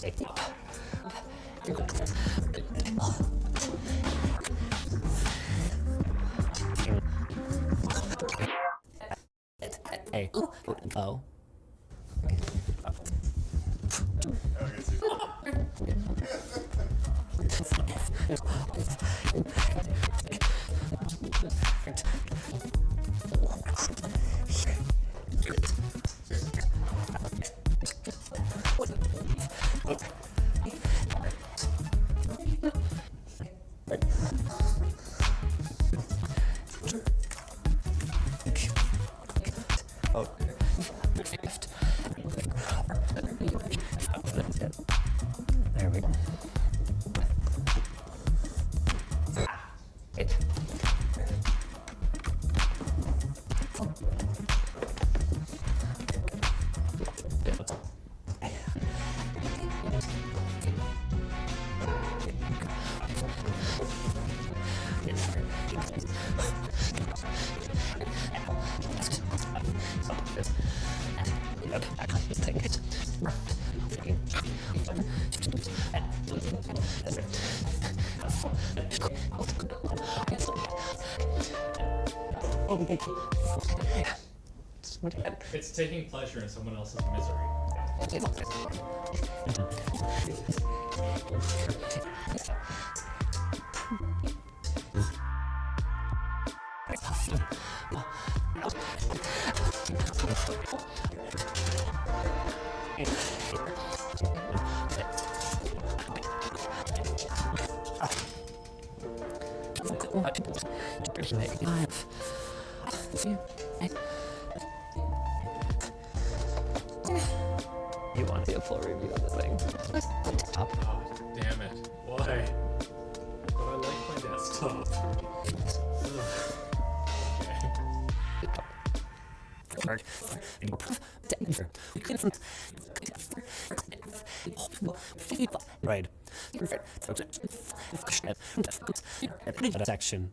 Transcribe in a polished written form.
Hey. Oh. There we go. It's taking pleasure in someone else's misery. You want to see a full review of the thing? Up. Oh, damn it. Why? But I like my desktop. Right. Section.